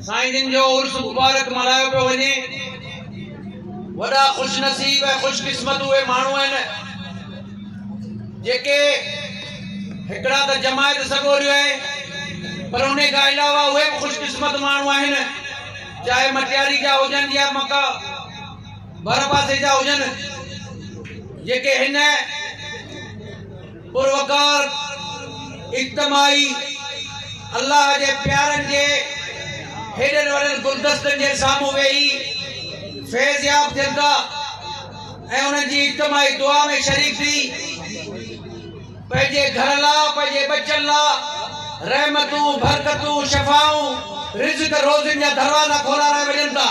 साईं जिन जो उर्स मुबारक मल्हायो पियो वञे। वॾा खुश नसीब ऐं खुशकिस्मत उहे माण्हू आहिनि जेके हिकिड़ा त जमायत सॻोरियो आहे, पर उन खां अलावा उहे बि खुशकिस्मत माण्हू आहिनि, चाहे मटियारी जा हुजनि या मका भर पासे जा हुजनि, जेके हिन पुरवकार इज्तमाही अल्लाह जे प्यारनि जे हेॾनि वॾनि गुलदस्तनि जे साम्हूं वेही फैज़ याब थियनि था ऐं उन्हनि जी इज्तमाही दुआ में शरीक थी पंहिंजे घर लाइ, पंहिंजे बचनि लाइ रहमतूं, बरकतूं, शफ़ाऊं, रिज़्क़ रोज़िन जा दरवाज़ा खोलाए वञनि था।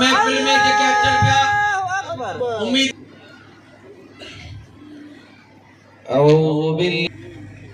महफिल में जेके अचनि पिया उम्मीद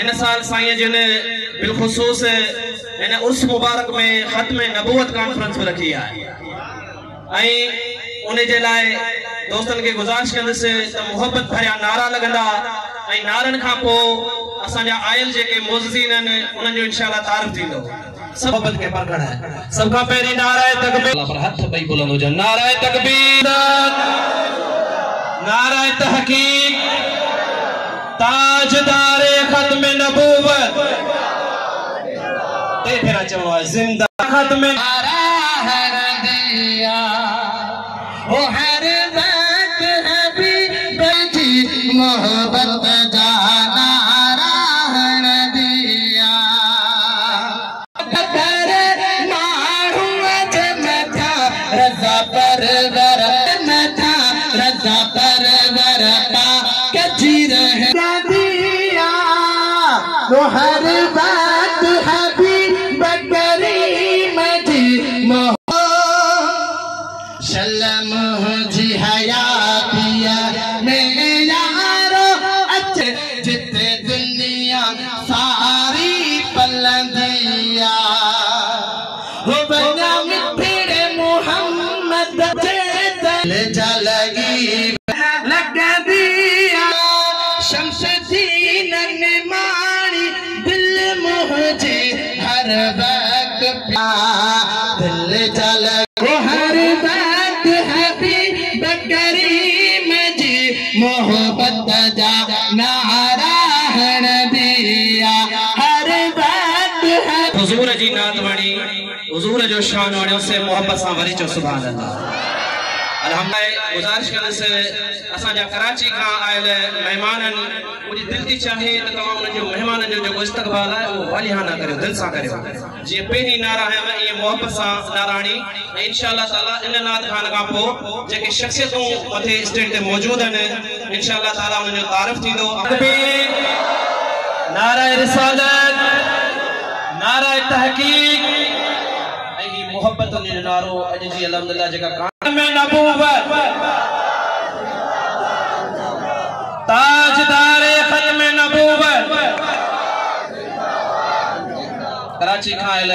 इन साल साईं जिन बिलखुसूस इन उर्स मुबारक में खत्म नबूवत कॉन्फ्रेंस रखी है ऐं उन जे लाइ दोस्तन के गुजारिश कंदुसि त मोहब्बत भरिया नारा लगंदा ऐं नारनि खां पोइ असांजा आयल जेके मोज़ज़ीन आहिनि उन्हनि जो इंशाअल्लाह तारीफ़ थींदो। मोहब्बत के परखण है। सबका पहिरीं नाराए तकबीर, पर हथ ॿई बुलंद हुजनि। नाराए तकबीर, नाराए तहकीक, ताजदारे खत्म नबूवत ते फेरा चवणो आहे जिंदा खत्म हर दिया ओ हर वक्त हबीब जी मोहब्बत जाना राहन दिया कर मारू मथा रजा परवर मथा रजा परवर पा कजी रहे दिया तो हर वक्त हबीब करीम जी शलम जी हयातिया में यारो अच्छे जिते दुनिया सारी पलंदिया हो बना मिठड़े मोहम्मद दिल जलगी लग दिया शमसदीन ने मारी दिल मुझे हर वक्त दिल जल हर वक्त हबीब करीम जी मोहब्बत जा नाराहन दिया हर वक्त हुजूर जी नात वाणी हुजूर जो शान वाणी उससे मोहब्बत से वरी चो सुभान अल्लाह। अल्हम्दुलिल्लाह गुजारिश कंदुसि असांजा कराची खां आयल महिमाननि मुंहिंजी दिलि थी चाहे त तव्हां उन्हनि जो महिमाननि जो जेको इस्तक़बाल आहे उहो वालिहाना करियो, दिलि सां करियो, जीअं पहिरीं नारा हयव ईअं मोहब्बत सां नाराणी ऐं इंशाअल्लाह ताला इन नात खान खां पोइ जेके शख़्सियतूं मथे स्टेज ते मौजूदु आहिनि इंशाअल्लाह ताला उन्हनि जो तारीफ़ थींदो। नाराए रिसालत, नाराए तहकीक ऐं ही मोहब्बत जो नारो अॼु जी अल्हम्दुलिल्लाह जेका में नबूवत ताजदारे खत्म नबूवत कराची खां आयल